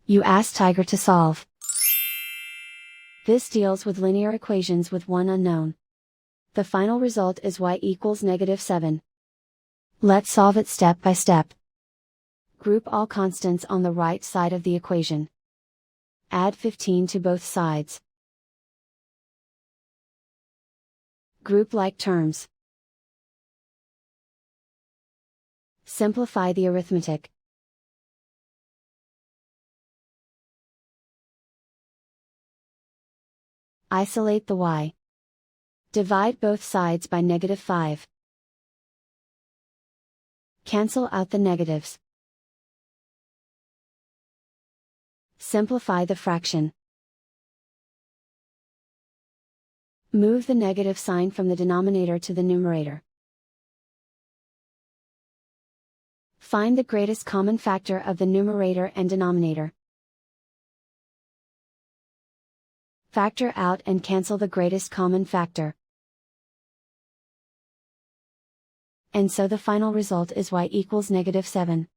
You ask Tiger to solve. This deals with linear equations with one unknown. The final result is y equals -7. Let's solve it step by step. Group all constants on the right side of the equation. Add 15 to both sides. Group like terms. Simplify the arithmetic. Isolate the y. Divide both sides by -5. Cancel out the negatives. Simplify the fraction. Move the negative sign from the denominator to the numerator. Find the greatest common factor of the numerator and denominator. Factor out and cancel the greatest common factor. And so the final result is y equals -7.